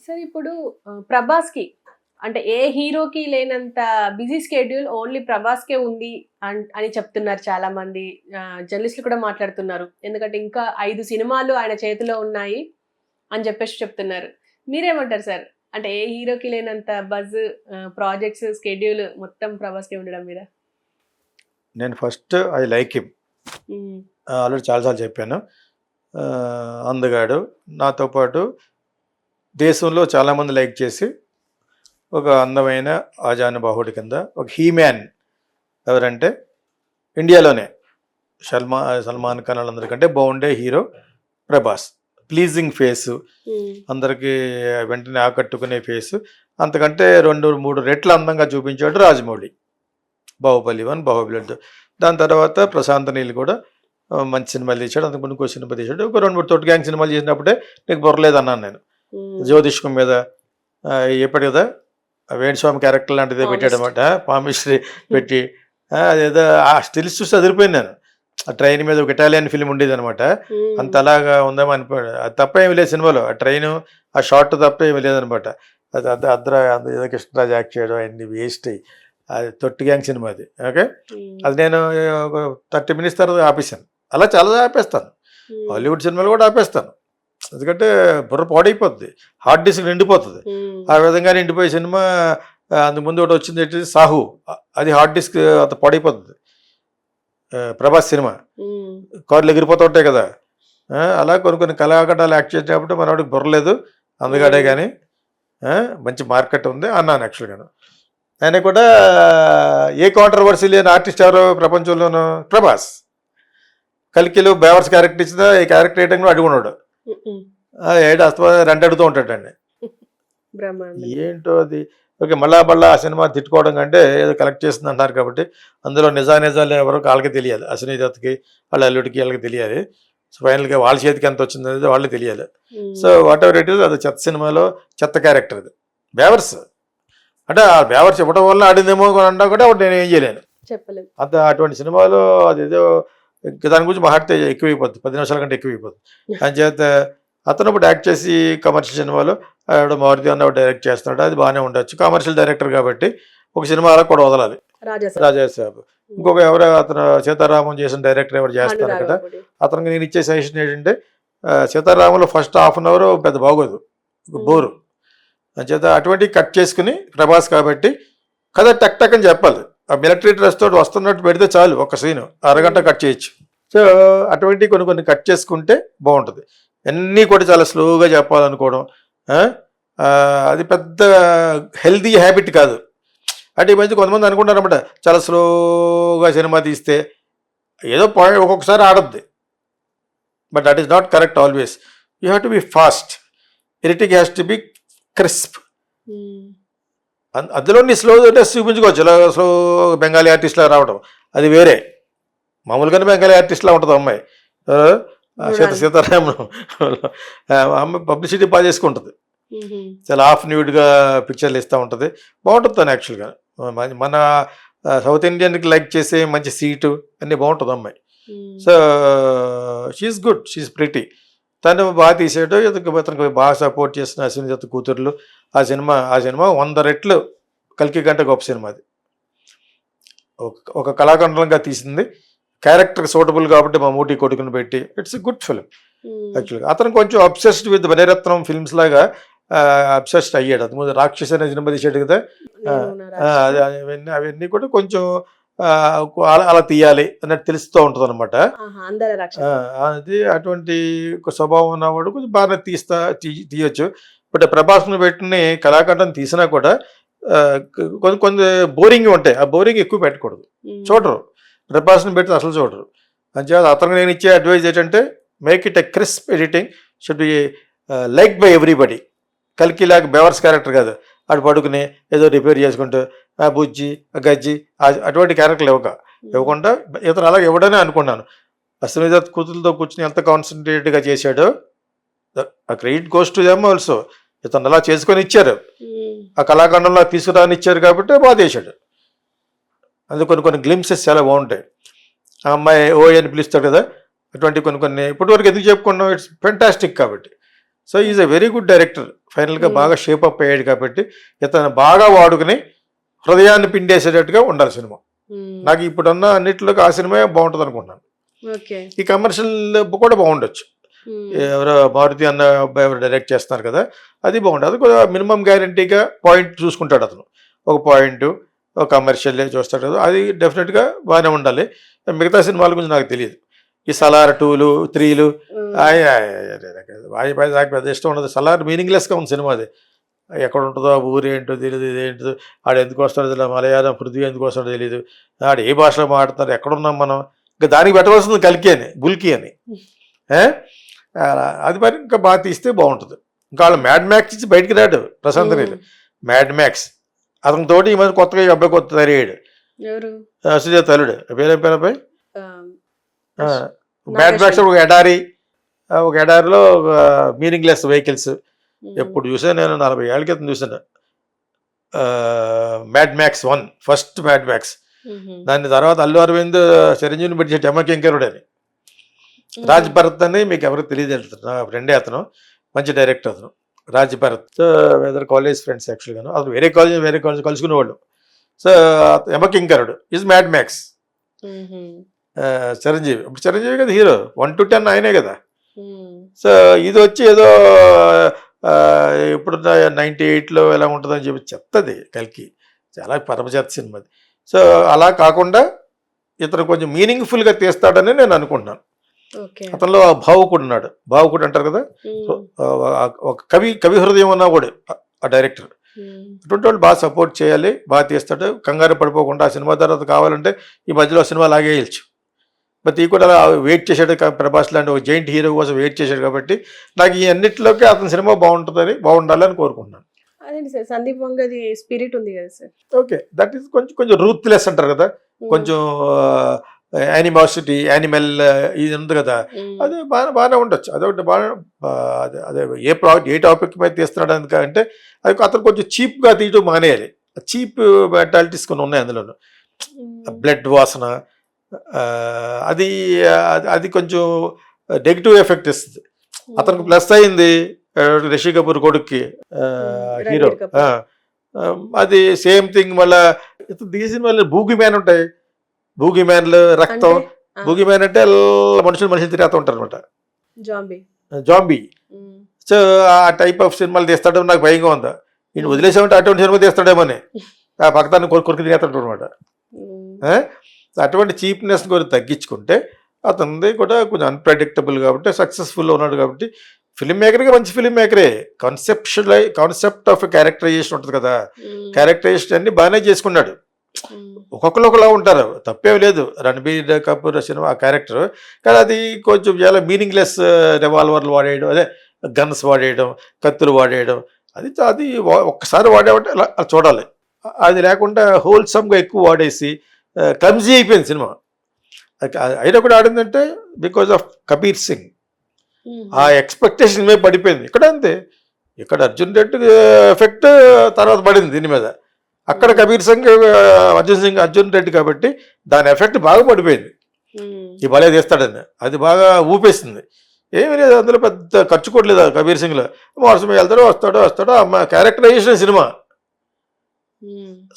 Sir ఇప్పుడు ప్రభాస్‌కి అంటే ఏ హీరోకి లేనంత బిజీ స్కెడ్యూల్ ఓన్లీ ప్రభాస్‌కే ఉంది అని చెప్తున్నారు చాలా మంది. జర్నలిస్టులు కూడా మాట్లాడుతున్నారు. ఎందుకంటే ఇంకా 5 సినిమాలు ఆయన చేతిలో ఉన్నాయి అని చెప్పేసి చెప్తున్నారు. మీరేమంటారు సార్? అంటే ఏ హీరోకి లేనంత బజ్ ప్రాజెక్ట్స్ స్కెడ్యూల్ మొత్తం ప్రభాస్‌కే ఉండడం మీద? నేను ఫస్ట్ ఐ లైక్ హిమ్. హ్మ్. ఆల్రెడీ చాలాసార్లు చెప్పాను. అందగాడు. నాతో పాటు దేశంలో చాలామంది లైక్ చేసి ఒక అందమైన ఆజానుబాహుడి కింద ఒక హీమ్యాన్ ఎవరంటే ఇండియాలోనే సల్మాన్ ఖాన్ వాళ్ళందరికంటే బాగుండే హీరో ప్రభాస్. ప్లీజింగ్ ఫేసు, హ్మ్. అందరికీ వెంటనే ఆకట్టుకునే ఫేసు. అంతకంటే 2-3 రెట్లు అందంగా చూపించాడు రాజమౌళి. బాహుబలి 1, బాహుబలి 2. దాని తర్వాత ప్రశాంత్ నీల్ కూడా మంచి సినిమాలు తీశాడు. అంతకుముందు ఇంకో సినిమా తీశాడు. ఒక 2-3 తొట్టి గ్యాంగ్ సినిమాలు చేసినప్పుడే నీకు బుర్రలేదు అన్నాను నేను. హ్మ్. జ్యోతిష్కం మీద చెప్పాడు కదా, వేణుస్వామి క్యారెక్టర్ లాంటిదే పెట్టాడు అనమాట. పామిస్ట్రీ పెట్టి అదేదో ఆ స్టిల్స్ చూసి అదిరిపోయింది నేను. ఆ ట్రైన్ మీద ఒక ఇటాలియన్ ఫిల్మ్ ఉండేది అనమాట. అంత అలాగా ఉందేమో అనిపోయాడు. అది తప్ప ఏమి లేదు సినిమాలో. ఆ ట్రైన్ ఆ షార్ట్ తప్ప ఏమి లేదనమాట. అది ఏదో కృష్ణరాజు యాక్ట్ చేయడం అన్ని వేస్ట్ అయ్యి. అది తొట్టి గ్యాంగ్ సినిమా అది. ఓకే, అది నేను ఒక 30 మినిట్స్ తర్వాత ఆపేశాను. అలా చాలా ఆపేస్తాను. హాలీవుడ్ సినిమాలు కూడా ఆపేస్తాను. ఎందుకంటే బుర్ర పాడైపోద్ది, హార్డ్ డిస్క్ నిండిపోతుంది. ఆ విధంగా నిండిపోయే సినిమా అంతకుముందు ఒకటి వచ్చింది ఏంటి, సాహు. అది హార్డ్ డిస్క్ అంత పాడైపోతుంది. ప్రభాస్ సినిమా కార్లు ఎగిరిపోతూ ఉంటాయి కదా. అలా కొన్ని కళాఖండాలు యాక్ట్ చేసినప్పుడు మనవాడికి బుర్రలేదు, అందుకనే కానీ మంచి మార్కెట్ ఉంది అన్నాను యాక్చువల్గా. ఆయన కూడా ఏ కాంట్రవర్సీ లేని ఆర్టిస్ట్ ఎవరో ప్రపంచంలోనూ ప్రభాస్. కల్కిలో బేవర్స్ క్యారెక్టర్ ఇచ్చినా ఈ క్యారెక్టర్ రేటింగ్లో అడుగున్నాడు. ఏడు అస్తమా రెంట్ అడుగుతూ ఉంటాడండి. ఏంటో అది. ఓకే, మళ్ళా ఆ సినిమా తిట్టుకోవడం కంటే ఏదో కలెక్ట్ చేస్తుంది అంటారు కాబట్టి అందులో నిజాలు ఎవరో వాళ్ళకి తెలియాలి. అశ్విని దత్కి వాళ్ళ అల్లుడికి వాళ్ళకి తెలియాలి. సో ఫైనల్గా వాళ్ళ చేతికి ఎంత వచ్చింది అనేది వాళ్ళకి తెలియాలి. So what ever it is, అది చెత్త సినిమాలో చెత్త క్యారెక్టర్ అది. బేవర్స్ అంటే ఆ బేవర్స్ ఇవ్వడం వల్ల ఆడిందేమో అన్నా కూడా నేను ఏం చేయలేను. చెప్పలేదు అంత అటువంటి సినిమాలో అదేదో దాని గురించి మాట్లాడితే ఎక్కువైపోద్ది, 10 నిమిషాల కంటే ఎక్కువైపోద్ది. అంచేత అతను ఇప్పుడు యాక్ట్ చేసి కమర్షియల్ సినిమాలో మారుతి అన్న డైరెక్ట్ చేస్తున్నాడు, అది బాగానే ఉండొచ్చు. కమర్షియల్ డైరెక్టర్ కాబట్టి ఒక సినిమా అలా కూడా వదలాలి. రాజాసాబ్. ఇంకొక ఎవరో అతను సీతారామం చేసిన డైరెక్టర్ ఎవరు చేస్తున్నారు కదా, అతనికి నేను ఇచ్చే సజెషన్ ఏంటంటే సీతారామంలో ఫస్ట్ హాఫ్ అన్ అవర్ పెద్ద బాగోదు, బోరు. అంచేత అటువంటివి కట్ చేసుకుని ప్రభాస్ కాబట్టి కథ టక్ టక్ అని చెప్పాలి. ఆ మిలిటరీ డ్రెస్ తోటి వస్తున్నట్టు పెడితే చాలు, ఒక సీను అరగంట కట్ చేయొచ్చు. సో అటువంటివి కొన్ని కట్ చేసుకుంటే బాగుంటుంది. అన్నీ కూడా చాలా స్లోగా చెప్పాలనుకోవడం అది పెద్ద హెల్తీ హ్యాబిట్ కాదు. అంటే ఈ మధ్య కొంతమంది అనుకుంటారు అనమాట, చాలా స్లోగా సినిమా తీస్తే ఏదో ఒక్కొక్కసారి ఆడద్ది. But that is not correct always. You have to be fast. Editing has to be crisp. అందులో నీ స్లో డ్రెస్ చూపించుకోవచ్చు. ఇలా స్లో బెంగాలీ ఆర్టిస్ట్లా రావడం అది వేరే. మామూలుగానే బెంగాలీ ఆర్టిస్ట్లా ఉంటుంది అమ్మాయి. సీతారామన్ అమ్మాయి పబ్లిసిటీ బాగా చేసుకుంటుంది. చాలా హాఫ్ న్యూడ్గా పిక్చర్లు ఇస్తూ ఉంటుంది. బాగుంటుంది తను యాక్చువల్గా. మన సౌత్ ఇండియన్కి లైక్ చేసే మంచి సీటు అన్నీ బాగుంటుంది అమ్మాయి. So she's good, she's pretty. తను బాగా తీసాడు. ఇతనికి బాగా సపోర్ట్ చేసిన అశ్విని దత్ కూతుర్లు. ఆ సినిమా 100 రెట్లు కల్కి కంటే గొప్ప సినిమా అది. ఒక కళాఖండంగా తీసింది, క్యారెక్టర్ సూటబుల్ కాబట్టి మమ్మూటి కొడుకుని పెట్టి ఇట్స్ ఎ గుడ్ ఫిల్మ్ యాక్చువల్గా. అతను కొంచెం అబ్సెస్డ్ విత్ మణిరత్నం ఫిల్మ్స్ లాగా అబ్సెస్డ్ అయ్యాడు. అది ముందు రాక్షస్ అనే సినిమా తీసాడు కదా, అవన్నీ కూడా కొంచెం అలా తీయాలి అన్నట్టు తెలుస్తూ ఉంటుంది అనమాట. అది అటువంటి స్వభావం ఉన్నవాడు కొంచెం బాగా తీయొచ్చు. బట్ ప్రభాస్ను పెట్టిన కళాఖండం తీసినా కూడా కొన్ని బోరింగ్ ఉంటాయి. ఆ బోరింగ్ ఎక్కువ పెట్టకూడదు, చూడరు. ప్రభాస్ని పెడితే అసలు చూడరు. అంచేత అతనికి నేను ఇచ్చే అడ్వైజ్ ఏంటంటే make it a crisp editing, should be like by everybody. కల్కి లాగా బెవర్స్ క్యారెక్టర్ కాదు, అటు పడుకుని ఏదో రిపేర్ చేసుకుంటూ బుజ్జి గజ్జి అటువంటి క్యారెక్టర్లు ఇవ్వకుండా ఇతను అలాగే ఇవ్వడనే అనుకున్నాను. అశ్విని దత్ కూతురుతో కూర్చుని ఎంత కాన్సన్ట్రేట్గా చేశాడో ఆ credit goes to them also. ఇతను అలా చేసుకొని ఇచ్చారు, ఆ కళాఖండంలో తీసుకురాని ఇచ్చారు కాబట్టి బాగా చేశాడు. అందుకు కొన్ని గ్లిమ్సెస్ చాలా బాగుంటాయి. ఆ అమ్మాయి ఓ అని పిలుస్తాడు కదా, అటువంటి కొన్ని ఇప్పటివరకు ఎందుకు చెప్పుకున్నాం, ఇట్స్ ఫెంటాస్టిక్ కాబట్టి. So is a very good director ఫైనల్గా బాగా షేప్ అప్ అయ్యాడు కాబట్టి ఇతను బాగా వాడుకుని హృదయాన్ని పిండేసేటట్టుగా ఉండాలి సినిమా. నాకు ఇప్పుడున్న అన్నింటిలోకి ఆ సినిమా బాగుంటుంది అనుకుంటున్నాను. ఈ కమర్షియల్ కూడా బాగుండొచ్చు. ఎవరో మారుతి అన్న అబ్బాయి ఎవరు డైరెక్ట్ చేస్తున్నారు కదా, అది బాగుంటుంది. అది కూడా మినిమం గ్యారంటీగా పాయింట్ చూసుకుంటాడు అతను. ఒక పాయింట్ ఒక కమర్షియల్ చూస్తాడు కదా, అది డెఫినెట్గా బాగానే ఉండాలి. మిగతా సినిమాల గురించి నాకు తెలియదు. ఈ సలార్ 2లు 3లు నాకు పెద్ద ఇష్టం ఉండదు. సలార్ మీనింగ్లెస్గా ఉంది సినిమా. అది ఎక్కడ ఉంటుందో ఆ ఊరు ఏంటో తెలియదు, ఇదేంటో ఆడు ఎందుకు వస్తాడో తెలియదు, మలయాళం పృథ్వీ ఎందుకు వస్తాడో తెలియదు, ఆడు ఏ భాషలో మాట్లాడతారు, ఎక్కడున్నాం మనం. ఇంకా దానికి పెట్టవలసింది కల్కి అని, బుల్కి అని. అది మరి ఇంకా బాగా తీస్తే బాగుంటుంది. ఇంకా వాళ్ళు మ్యాడ్ మ్యాక్స్ ఇచ్చి బయటికి రాడు ప్రశాంత్ నీల్. మ్యాడ్ మ్యాక్స్ అతని తోటి ఈ మధ్య కొత్తగా ఈ అబ్బాయి కొత్త తయారయ్యాడు, సుజాత తల్లుడు పేరేం అబ్బాయి. మ్యాడ్ మ్యాక్స్ ఒక ఎడారిలో మీనింగ్లెస్ వెహికల్స్. ఎప్పుడు చూసాను నేను, 40 ఏళ్ళ క్రితం చూసాను mad max 1, first mad max. దాని తర్వాత అల్లు అరవింద్ చిరంజీవిని పెట్టి ఎమ్మకింకరుడు అని. రాజ్ భరత్ అని మీకు ఎవరికి తెలియదు, నా ఫ్రెండే అతను, మంచి డైరెక్టర్ అతను. రాజ్ భరత్ వేదర్ కాలేజ్ ఫ్రెండ్స్ యాక్చువల్గాను, అతను వేరే కాలేజ్ కలుసుకునేవాళ్ళు. So Yamakinkarudu is mad max. Chiranjeevi, ఇప్పుడు చిరంజీవి కదా హీరో, 1 to 10 ఆయనే కదా. సో ఇది వచ్చి ఏదో ఇప్పుడు 98లో ఎలా ఉంటుందని చెప్పి చెప్తుంది కల్కి. చాలా పరమజాత సినిమా. సో అలా కాకుండా ఇతను కొంచెం మీనింగ్ఫుల్గా తీస్తాడని నేను అనుకుంటున్నాను. అతనిలో భావుకుడు ఉన్నాడు, భావుకుడు అంటారు కదా, ఒక కవి హృదయం ఉన్నా కూడా ఆ డైరెక్టర్. అటువంటి వాళ్ళు బాగా సపోర్ట్ చేయాలి, బాగా తీస్తాడు. కంగారు పడిపోకుండా ఆ సినిమా తర్వాత కావాలంటే ఈ మధ్యలో సినిమా లాగేయచ్చు. బట్ ఈ కూడా వెయిట్ చేశాడు, ప్రభాస్ లాంటి ఒక జైంట్ హీరో కోసం వెయిట్ చేశాడు. కాబట్టి నాకు ఈ అన్నింటిలోకి అతని సినిమా బాగుండాలని కోరుకుంటున్నాను. అదేంటి సార్, సందీప్ వంగది స్పిరిట్ ఉంది కదా సార్. ఓకే, దట్ ఈస్ కొంచెం రూత్లెస్ అంటారు కదా, కొంచెం యానిమాసిటీ, యానిమల్ ఇది ఉంది కదా, అది బాగానే ఉండొచ్చు. అదొకటి బాగా అదే ఏ టాపిక్ మీద తీస్తున్నాడు అంటే అది అతను కొంచెం చీప్గా తీయటం మానేయాలి. చీప్ మెంటాలిటీస్ కొన్ని ఉన్నాయి అందులోను. బ్లడ్ వాసన అది కొంచెం నెగిటివ్ ఎఫెక్ట్ ఇస్తుంది. అతనికి ప్లస్ అయింది రిషి కపూర్ కొడుక్కి హీరో, అది సేమ్ థింగ్. మళ్ళీ తీసిన మళ్ళీ బూగి మ్యాన్ ఉంటాయి, బూగి మ్యాన్లు రక్తం. బూగి మ్యాన్ అంటే మనుషులు తిరుగుతూ ఉంటారు అనమాట, జాంబీ. సో ఆ టైప్ ఆఫ్ సినిమాలు తీస్తాడో నాకు భయంగా ఉందా, ఈయన వదిలేసామంటే అటువంటి సినిమా తీస్తాడేమని ఆ పక్కదాన్ని కొరికి తినేస్తాడు అనమాట. అటువంటి చీప్నెస్ కూడా తగ్గించుకుంటే అతనిది కూడా కొంచెం అన్ప్రెడిక్టబుల్ కాబట్టి సక్సెస్ఫుల్ ఉన్నాడు. కాబట్టి ఫిల్మ్ మేకర్గా మంచి ఫిల్మ్ మేకరే. కాన్సెప్ట్ ఆఫ్ క్యారెక్టరైజేషన్ ఉంటుంది కదా, క్యారెక్టరైజేషన్ అన్ని బాగానే చేసుకున్నాడు. ఒక్కొక్కరు ఒకలా ఉంటారు, తప్పేం లేదు. రణబీర్ కపూర్ సినిమా ఆ క్యారెక్టర్, కానీ అది కొంచెం చాలా మీనింగ్లెస్. రివాల్వర్లు వాడేయడం, అదే గన్స్ వాడేయడం, కత్తులు వాడేయడం, అది ఒక్కసారి వాడేమంటే అలా చూడాలి. అది లేకుండా హోల్సమ్గా ఎక్కువ వాడేసి క్లమ్జీ అయిపోయింది సినిమా. అయినా కూడా ఆడిందంటే బికాజ్ ఆఫ్ కబీర్ సింగ్. ఆ ఎక్స్పెక్టేషన్ మీద పడిపోయింది. ఇక్కడ అంతే, ఇక్కడ అర్జున్ రెడ్డి ఎఫెక్ట్ తర్వాత పడింది దీని మీద. అక్కడ కబీర్ సింగ్ అర్జున్ రెడ్డి కాబట్టి దాని ఎఫెక్ట్ బాగా పడిపోయింది. ఈ భలే తీస్తాడని అది బాగా ఊపేసింది. ఏమీ లేదు అందులో, పెద్ద ఖర్చు కొట్టలేదు కబీర్ సింగ్లో. వర్షం వెళ్తాడో వస్తాడో అమ్మ characterisation cinema.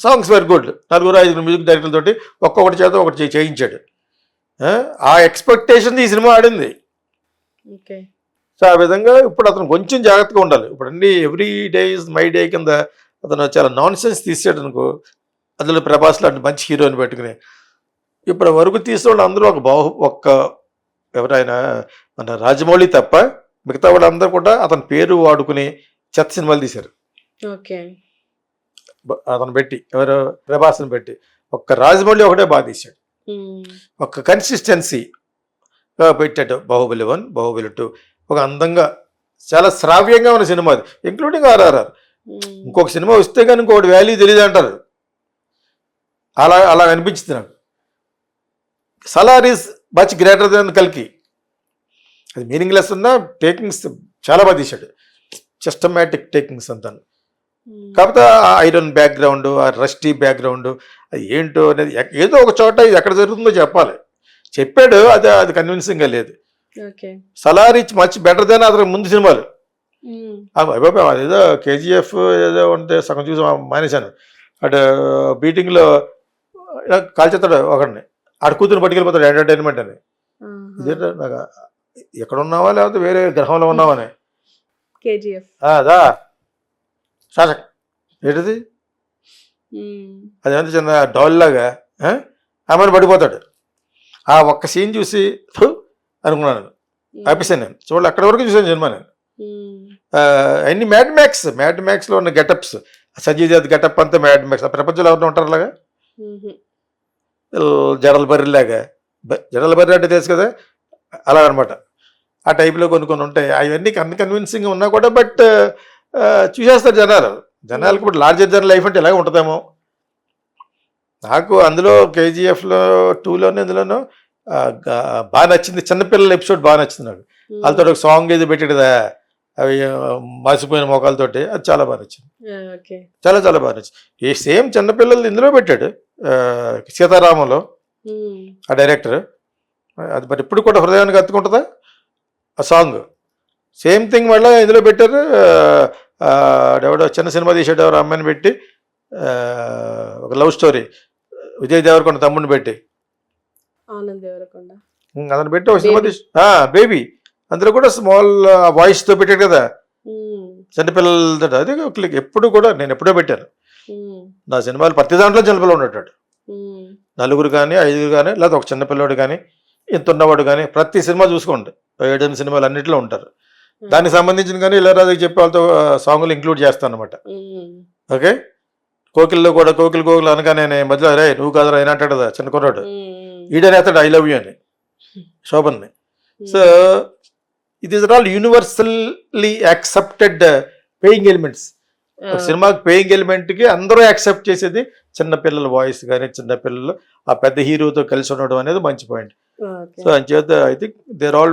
Songs very good. 4-5 music డైరెక్టర్ల తోటి ఒక్కొక్కటి చేత ఒకటి చేయించాడు. ఆ ఎక్స్పెక్టేషన్ ఈ సినిమా ఆడింది. సో ఆ విధంగా ఇప్పుడు అతను కొంచెం జాగ్రత్తగా ఉండాలి. ఇప్పుడు అన్ని every day is my day కింద అతను చాలా నాన్ సెన్స్ తీసాడు అనుకో. అందులో ప్రభాస్ లాంటి మంచి హీరోని పెట్టుకుని ఇప్పుడు వరకు తీసిన అందరూ ఒక్క ఎవరైనా మన రాజమౌళి తప్ప మిగతా వాళ్ళందరూ కూడా అతని పేరు వాడుకుని చెత్త సినిమాలు తీశారు. అతను పెట్టి ఎవరు ప్రభాస్ని పెట్టి, ఒక్క రాజమౌళి ఒకటే బాగా తీశాడు. ఒక కన్సిస్టెన్సీ పెట్టాడు. బాహుబలి 1, బాహుబలి 2 ఒక అందంగా చాలా శ్రావ్యంగా ఉన్న సినిమా అది, ఇంక్లూడింగ్ RRR. ఇంకొక సినిమా వస్తే కానీ ఇంకొకటి వాల్యూ తెలియదు అంటారు. అలా అనిపించింది నాకు. Salaar is much greater than కల్కి. అది మీనింగ్లెస్ ఉన్న టేకింగ్స్ చాలా బాగా తీశాడు, సిస్టమాటిక్ టేకింగ్స్ అంతా. కాకపోతే ఆ ఐరన్ బ్యాక్గ్రౌండ్, ఆ రస్టీ బ్యాక్గ్రౌండ్, అది ఏంటో అనేది ఏదో ఒక చోట ఇది ఎక్కడ జరుగుతుందో చెప్పాలి. చెప్పాడు, అది కన్విన్సింగ్గా లేదు. సలార్ ఇచ్ మచ్ బెటర్ దెన్ అతను ముందు సినిమాలు. ఉమ్, అదేదో కేజీఎఫ్ ఏదో ఉంటే సగం చూసి మానేశాను. అటు బీటింగ్లో ఇలా కాల్చేస్తాడు ఒకడిని, ఆడు కూతురు పట్టుకెళ్ళిపోతాడు ఎంటర్టైన్మెంట్ అని. ఆహా. ఇదేంటో నాకు ఎక్కడ ఉన్నావా లేకపోతే వేరే గ్రహంలో ఉన్నావా అని. కేజీఎఫ్. అదా శాసక్ ఏంటిది ఉమ్, అదేంత చిన్న డాల్ లాగా ఆమెను పడిపోతాడు. ఆ ఒక్క సీన్ చూసి "ఫు" అనుకున్నాను, ఉమ్, ఆపేసాను నేను. చూడాలి అక్కడి వరకు చూసాను సినిమా నేను. ఉమ్, అన్ని మ్యాడ్ మ్యాక్స్లో ఉన్న గెటప్స్, సంజయ్ దత్ గెటప్ అంతా మ్యాడ్ మ్యాక్స్. ఆ ప్రపంచంలో ఎవరిని ఉంటారు అలాగా ఉహు, జడల బర్రెలాగా. జడల బర్రె అంటే తెలుసు కదా, అలా అనమాట. ఆ టైప్లో కొన్ని ఉంటాయి. అవన్నీ అన్కన్విన్సింగ్ ఉన్నా కూడా బట్ చూసేస్తారు జనాలకు. ఇప్పుడు లార్జర్ దెన్ లైఫ్ అంటే ఇలాగే ఉంటుందేమో. నాకు అందులో కేజీఎఫ్లో 2లోనే ఇందులోనూ బాగా నచ్చింది, చిన్నపిల్లల ఎపిసోడ్ బాగా నచ్చింది నాకు. వాళ్ళతో ఒక సాంగ్ ఏది పెట్టాడు కదా, అవి మాసిపోయిన మోకాలతోటి, అది చాలా బాగా నచ్చింది. ఓకే. చాలా చాలా బాగా నచ్చింది. ఈ సేమ్ చిన్నపిల్లలు ఇందులో పెట్టాడు, సీతారామంలో ఉమ్, ఆ డైరెక్టర్. అది మరి ఇప్పుడు కూడా హృదయానికి హత్తుకుంటుందా ఆ సాంగ్. సేమ్ థింగ్ మళ్ళీ ఇందులో పెట్టారు. ఎవడో చిన్న సినిమా తీసాడు, ఎవరు అమ్మాయిని పెట్టి ఒక లవ్ స్టోరీ, విజయ్ దేవరకొండ తమ్ముడిని పెట్టి ఆనంద్ దేవరకొండ. అతను పెట్టి ఒక సినిమా Baby. తీసి బేబీ, అందులో కూడా స్మాల్ వాయిస్తో పెట్టాడు కదా ఉమ్, చిన్నపిల్లలతో. అది క్లిక్ ఎప్పుడు కూడా నేను ఎప్పుడో పెట్టాను ఉమ్, నా సినిమాలు. ప్రతి దాంట్లో చిన్నపిల్లలు ఉండేటాడు, ఉమ్, 4 కానీ 5 కానీ, లేదా ఒక చిన్నపిల్లవాడు కానీ, ఇంత ఉన్నవాడు కానీ. ప్రతి సినిమా చూసుకోండి, 7 సినిమాలు అన్నింటిలో ఉంటారు. దానికి సంబంధించిన కానీ ఇళయరాజాకి చెప్పే వాళ్ళతో సాంగులు ఇంక్లూడ్ చేస్తాను అనమాట. ఉమ్, ఓకే. కోకిల్లో కూడా కోకిల్ అనగానే మధ్యలో రే నువ్వు కాదురా అయినా అంటాడు కదా చిన్న కుర్రాడు, ఉమ్, ఈడనేస్తాడు ఐ లవ్ యూ అని శోభన్ని. So it is all universally accepted paying elements. ఒక సినిమాకి పేయింగ్ ఎలిమెంట్కి అందరూ యాక్సెప్ట్ చేసేది చిన్నపిల్లల వాయిస్ కానీ, చిన్నపిల్లలు ఆ పెద్ద హీరోతో కలిసి ఉండడం అనేది మంచి పాయింట్. ఓకే. సో అంచేత ఐ థింక్ దేర్ ఆల్